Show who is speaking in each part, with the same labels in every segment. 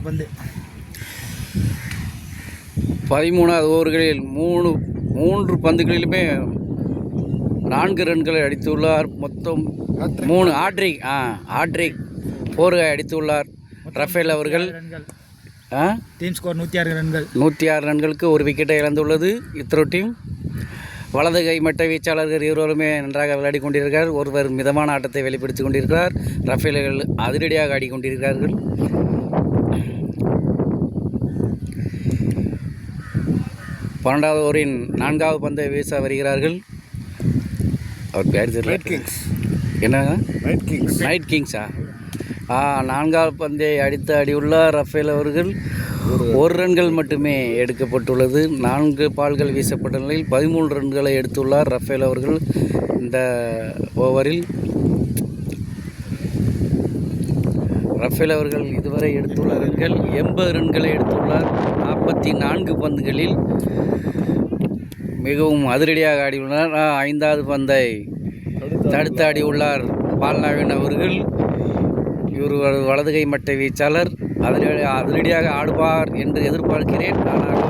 Speaker 1: பந்து
Speaker 2: 13வது ஓவர்களில் மூன்று பந்துகளிலுமே 4 ரன்களை அடித்துள்ளார். மொத்தம் 3 ஆட்ரிக் 4 அடித்துள்ளார் ரஃபேல் அவர்கள்.
Speaker 1: டீம் ஸ்கோர் 106 ரன்கள்.
Speaker 2: 106 ரன்களுக்கு ஒரு விக்கெட்டை இழந்துள்ளது இத்ரோ டீம். வலது கை மட்ட வீச்சாளர்கள் இருவருமே நன்றாக விளையாடி கொண்டிருக்கிறார். ஒருவர் மிதமான ஆட்டத்தை வெளிப்படுத்தி கொண்டிருக்கிறார். ரஃபேல்கள் அதிரடியாக ஆடிக்கொண்டிருக்கிறார்கள். பன்னெண்டாவது ஓவரின் 4வது பந்தை வீச வருகிறார்கள். அவர் பேர் தெரியல. என்ன நைட் கிங்ஸா? 4வது பந்தை அடித்து அடியுள்ளார் ரஃபேல் அவர்கள். 1 ரன்கள் மட்டுமே எடுக்கப்பட்டுள்ளது. 4 பால்கள் வீசப்பட்ட நிலையில் 13 ரன்களை எடுத்துள்ளார் ரஃபேல் அவர்கள். இந்த ஓவரில் ரஃபேல் அவர்கள் இதுவரை எடுத்துள்ள ரன்கள் 80 ரன்களை எடுத்துள்ளார். 44 பந்துகளில் மிகவும் அதிரடியாக ஆடியுள்ளார். 5வது பந்தை தடுத்து ஆடியுள்ளார் பால்நாவின் அவர்கள். இவர் வலதுகை மட்டை வீச்சாளர். அதிரடியாக ஆடுவார் என்று எதிர்பார்க்கிறேன். ஆனால்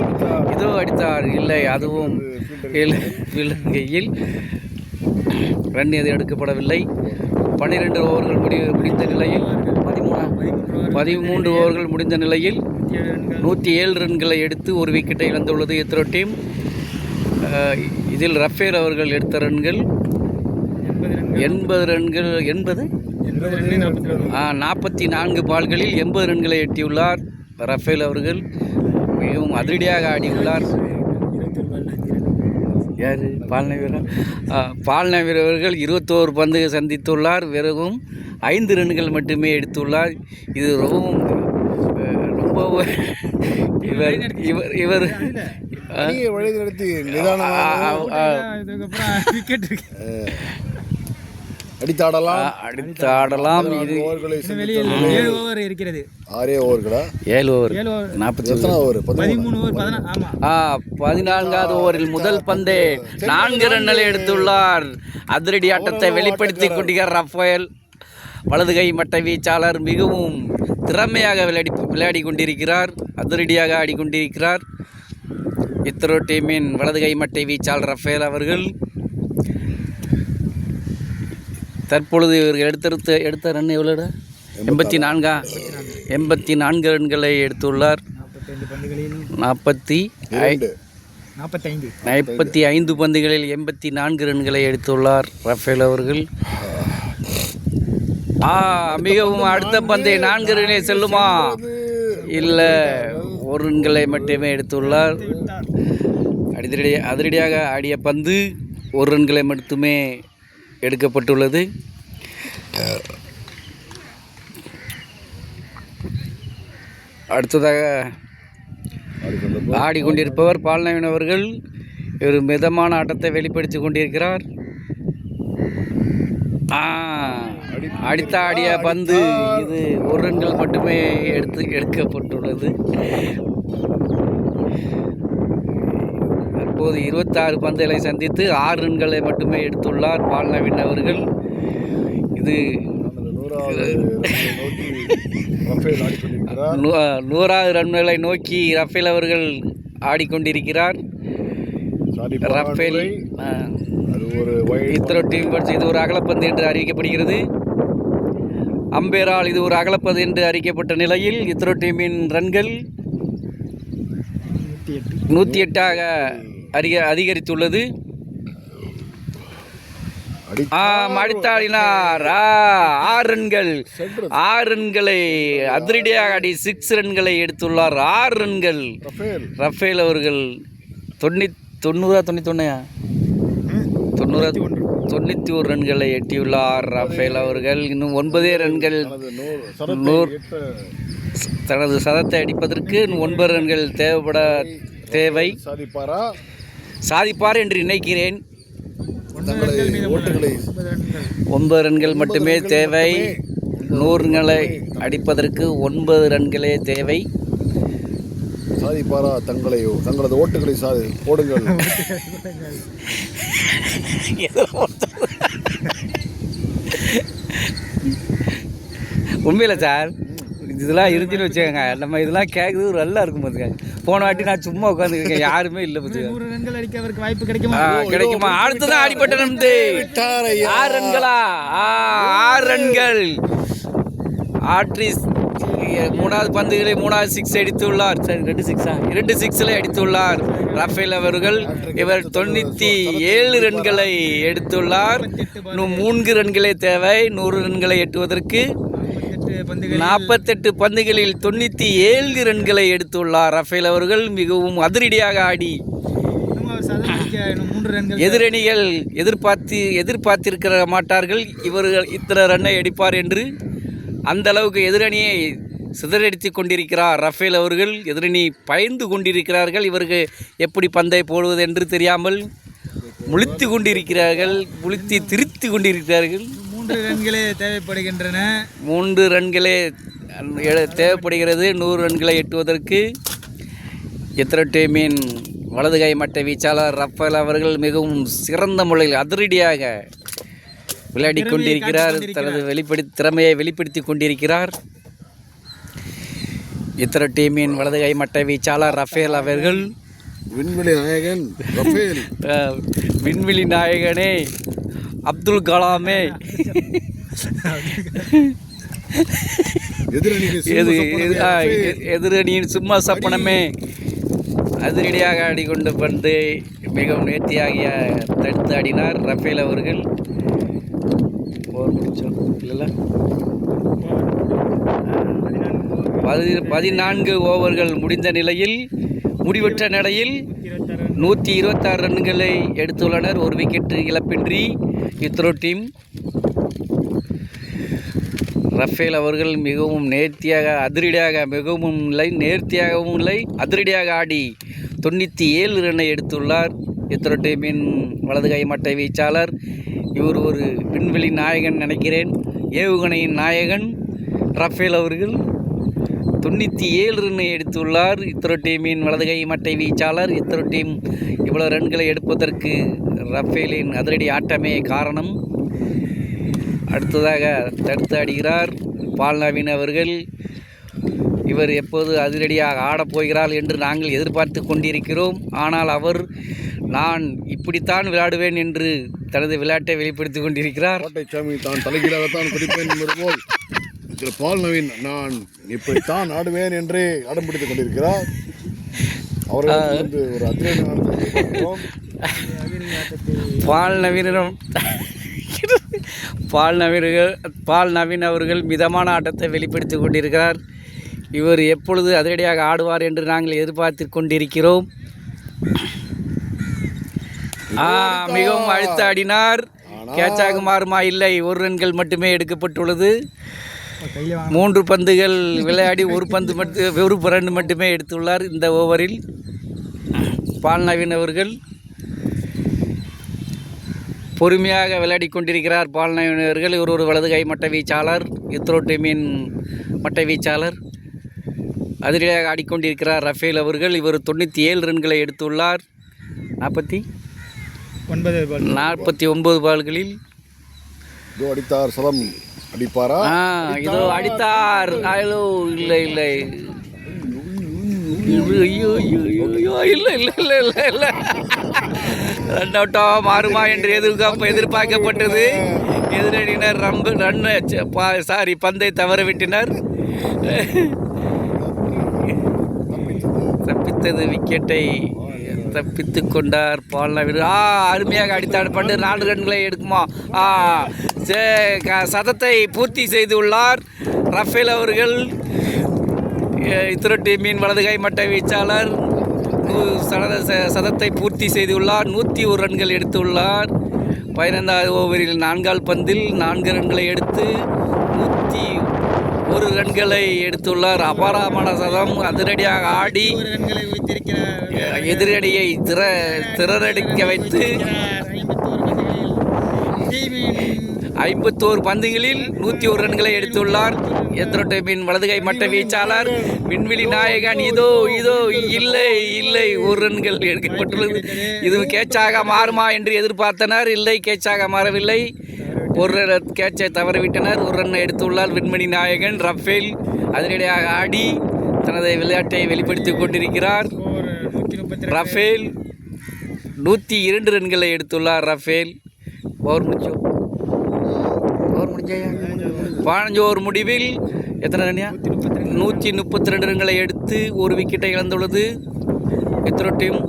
Speaker 2: இதோ அடித்தார். இல்லை, அதுவும் கையில் ரன் எது எடுக்கப்படவில்லை. 12 ஓவர்கள் முடிந்த நிலையில் 13 ஓவர்கள் முடிந்த நிலையில் 107 ரன்களை எடுத்து ஒரு விக்கெட்டை இழந்துள்ளது இத்ரோ டீம். இதில் ரஃபேல் அவர்கள் எடுத்த ரன்கள் 80 ரன்கள். 44 பால்களில் 80 ரன்களை எட்டியுள்ளார் ரஃபேல் அவர்கள். மிகவும் அதிரடியாக ஆடியுள்ளார். யார்? பால்னா வீரர்கள் 21 பந்து சந்தித்துள்ளார். வெறும் 5 ரன்கள் மட்டுமே எடுத்துள்ளார். இது ரொம்ப இவர் அடித்தாடலாம். இது
Speaker 1: 7 ஓவர் இருக்கிறது.
Speaker 2: 7 ஓவர் 14வது ஓவரில் முதல் பந்தே 4 ரன்களை எடுத்துள்ளார். அதிரடி ஆட்டத்தை வெளிப்படுத்தி கொண்டிருக்கிறார் ரஃபேல். வலது கை மட்ட வீச்சாளர் மிகவும் திறமையாக விளையாடி கொண்டிருக்கிறார். அதிரடியாக ஆடிக்கொண்டிருக்கிறார் இத்ரோ டீமின் வலது கை மட்டை வீச்சாளர் ரஃபேல் அவர்கள். தற்பொழுது இவர்கள் எடுத்த ரன் எவ்வளோட? 84 ரன்களை எடுத்துள்ளார். 45 பந்துகளில் 84 ரன்களை எடுத்துள்ளார் ரஃபேல் அவர்கள். மிகவும் அடுத்த பந்தை 4 ரன்களை செல்லுமா? இல்லை, 1 ரன்களை மட்டுமே எடுத்துள்ளார். அதிரடியாக ஆடிய பந்து 1 ரன்களை மட்டுமே எடுக்கப்பட்டுள்ளது. அடுத்ததாக ஆடிக்கொண்டிருப்பவர் பால்நாவின் அவர்கள். ஒரு மிதமான ஆட்டத்தை வெளிப்படுத்தி கொண்டிருக்கிறார். அடித்த ஆடிய பந்து இது 1 ரன்கள் மட்டுமே எடுக்கப்பட்டுள்ளது. தற்போது 26 பந்துகளை சந்தித்து 6 ரன்களை மட்டுமே எடுத்துள்ளார் பால்நாவின் அவர்கள். இது 100வது ரன்களை நோக்கி ரஃபேல் அவர்கள் ஆடிக்கொண்டிருக்கிறார். ரஃபேல் இத்ரோ டீம் இது ஒரு அகலப்பந்து என்று அறிவிக்கப்படுகிறது. அம்பேரால் இது ஒரு அகலப்பந்து என்று அறிவிக்கப்பட்ட நிலையில் இத்ரோ டீமின் ரன்கள் 108ஆக அதிகரித்துள்ளது. அடித்தாடினார் 6 ரன்களை அதிரடியாக ஆடி 6 ரன்களை எடுத்துள்ளார். 6 ரன்கள் ரஃபேல் அவர்கள். 91 ரன்களை எட்டியுள்ளார் ரஃபேல் அவர்கள். இன்னும் 9 ரன்கள் தனது சதத்தை அடிப்பதற்கு 9 ரன்கள் தேவை. சாதிப்பார் என்று நினைக்கிறேன். 9 ரன்கள் மட்டுமே தேவை. 100 ரன்களை அடிப்பதற்கு 9 ரன்களே தேவை.
Speaker 3: சாதிப்பாரா? தங்களது ஓட்டுகளை போடுங்கள்.
Speaker 2: உண்மையில சார் இதெல்லாம் இருந்துன்னு வச்சுக்கோங்க. நம்ம இதெல்லாம் கேட்குறது நல்லா இருக்கும் பார்த்துக்காங்க. போன வாட்டி நான் சும்மா உட்காந்துருக்கேன், யாருமே இல்லை பார்த்துக்காங்க.
Speaker 1: 100 ரன்கள் அடிக்க அவருக்கு வாய்ப்பு கிடைக்குமா?
Speaker 2: கிடைக்குமா? அடுத்ததான் அடிப்பட்ட நம்பி 6 ரன்களா? 6 ரன்கள். ஆட்ரிஸ் 3வது பந்துகளை 3வது 6 அடித்துள்ளார். சரி, 2 6 2 6களை அடித்துள்ளார் ரஃபேல் அவர்கள். இவர் 97 ரன்களை எடுத்துள்ளார். இன்னும் 3 ரன்களே தேவை 100 ரன்களை எட்டுவதற்கு. 48 பந்துகளில் 97 ரன்களை எடுத்துள்ளார் ரஃபேல் அவர்கள். மிகவும் அதிரடியாக ஆடி எதிரணிகள் எதிர்பார்த்திருக்க மாட்டார்கள் இவர்கள் இத்தனை ரன்னை அடிப்பார் என்று. அந்த அளவுக்கு எதிரணியை சிதறடித்து கொண்டிருக்கிறார் ரஃபேல் அவர்கள். எதிரணி பயந்து கொண்டிருக்கிறார்கள். இவருக்கு எப்படி பந்தை போடுவது என்று தெரியாமல் முழித்து கொண்டிருக்கிறார்கள், முழித்து திரித்து கொண்டிருக்கிறார்கள்.
Speaker 1: 3 ரன்களே தேவைப்படுகின்றன.
Speaker 2: 3 ரன்களே தேவைப்படுகிறது 100 ரன்களை எட்டுவதற்கு. எத்திர டீமின் வலது கை மட்டை வீச்சாளர் ரஃபேல் அவர்கள் மிகவும் சிறந்த முறையில் அதிரடியாக விளையாடி கொண்டிருக்கிறார். தனது திறமையை வெளிப்படுத்தி கொண்டிருக்கிறார். இத்தர டீமின் வலது கை மட்டை வீச்சாளர் ரஃபேல் அவர்கள்.
Speaker 3: விண்வெளி நாயகன் ரஃபேல்.
Speaker 2: விண்வெளி நாயகனே, அப்துல் கலாமே, எதிரணியின் சும்மா சப்பனமே அதிரடியாக ஆடிக்கொண்டு பந்து மிகவும் நேர்த்தியாகிய தடுத்து ஆடினார் ரஃபேல் அவர்கள். இல்லைல்ல 14 ஓவர்கள் முடிந்த நிலையில் முடிவற்ற நிலையில் 126 ரன்களை எடுத்துள்ளனர். ஒரு விக்கெட் இழப்பின்றி இத்ரோ டீம். ரஃபேல் அவர்கள் மிகவும் நேர்த்தியாக அதிரடியாக மிகவும் இல்லை, நேர்த்தியாகவும் இல்லை, அதிரடியாக ஆடி 97 ரன்னை எடுத்துள்ளார் இத்ரோ டீமின் வலது கை மட்டை வீச்சாளர். இவர் ஒரு விண்வெளி நாயகன் நினைக்கிறேன், ஏவுகணையின் நாயகன் ரஃபேல் அவர்கள். 97 ரன்னை எடுத்துள்ளார் இத்ரோ டீமின் வலது கை மட்டை வீச்சாளர். இத்ரோ டீம் இவ்வளோ ரன்களை எடுப்பதற்கு ரஃபேலின் அதிரடி ஆட்டமே காரணம். அடுத்ததாக தடுத்து ஆடுகிறார் பால் நவீன் அவர்கள். இவர் எப்போது அதிரடியாக ஆடப்போகிறார் என்று நாங்கள் எதிர்பார்த்து கொண்டிருக்கிறோம். ஆனால் அவர் நான் இப்படித்தான் விளையாடுவேன் என்று தனது விளையாட்டை வெளிப்படுத்தி கொண்டிருக்கிறார்.
Speaker 3: கோட்டைச்சாமி தான் தலைகீழாகத்தான் குடிப்பேன் என்பது போல் பால் நவீன் நான் இப்படித்தான் ஆடுவேன் என்றே அடம் பிடித்துக் கொண்டிருக்கிறார். அவர்கள் ஒரு அதிரடி
Speaker 2: பால் நவீன் அவர்கள் மிதமான ஆட்டத்தை வெளிப்படுத்தி கொண்டிருக்கிறார். இவர் எப்பொழுது அதிரடியாக ஆடுவார் என்று நாங்கள் எதிர்பார்த்து கொண்டிருக்கிறோம். மிகவும் அழுத்த ஆடினார். கேட்சாக மாறுமா? இல்லை, 1 ரன்கள் மட்டுமே எடுக்கப்பட்டுள்ளது. 3 பந்துகள் விளையாடி ஒரு ரன் மட்டுமே எடுத்துள்ளார் இந்த ஓவரில் பால் நவீன் அவர்கள். பொறுமையாக விளையாடி கொண்டிருக்கிறார் பால் நவீன் அவர்கள். இவர் ஒரு வலது கை மட்டை வீச்சாளர், இத்ரோ டீமின் மட்டை வீச்சாளர். அதிரடியாக ஆடிக்கொண்டிருக்கிறார் ரஃபேல் அவர்கள். இவர் 97 ரன்களை எடுத்துள்ளார் 49 பால்களில்.
Speaker 3: அடித்தார் சலம் அடிப்பாரா?
Speaker 2: இதோ அடித்தார். இல்லை இல்லை இல்லை ரன் அவுட்டா மாறுமா என்று எதிர்பார்க்கப்பட்டது. எதிரணியினர் பந்தை தவறவிட்டனர். தப்பித்தது விக்கெட்டை தப்பித்து கொண்டார் பால் நவீன். அருமையாக அடித்தார். 4 ரன்களை எடுக்குமா? சதத்தை பூர்த்தி செய்துள்ளார் ரஃபேல் அவர்கள். இத்ரோ டீமின் வலது கை மட்டை வீச்சாளர் சதத்தை பூர்த்தி செய்துள்ளார். 101 ரன்கள் எடுத்துள்ளார். 15வது ஓவரில் 4 பந்தில் 4 ரன்களை எடுத்து 101 ரன்களை எடுத்துள்ளார். அபாரமான சதம். அதிரடியாக ஆடி எதிரடியை திறனடிக்க வைத்து 51 பந்துகளில் 101 ரன்களை எடுத்துள்ளார் இத்ரோ டீமின் வலது கை மட்டை வீச்சாளர் விண்வெளி நாயகன். இதோ இல்லை 1 ரன்கள் எடுக்கப்பட்டுள்ளது. இது கேட்சாக மாறுமா என்று எதிர்பார்த்தனர். இல்லை, கேட்சாக மாறவில்லை. ஒரு கேட்சை தவறவிட்டனர். ஒரு ரன்னை எடுத்துள்ளார் விண்மணி நாயகன் ரஃபேல். அதனிடையாக ஆடி தனது விளையாட்டை வெளிப்படுத்திக் கொண்டிருக்கிறார். ரஃபேல் 102 ரன்களை எடுத்துள்ளார். ரஃபேல் ஓவர் முடிஞ்சோ, ஓவர் முடிஞ்சாயா? 15 ஓவர் முடிவில் எத்தனை ரன்யா? 132 ரன்களை எடுத்து ஒரு விக்கெட்டை இழந்துள்ளது இத்ரோ டீம்.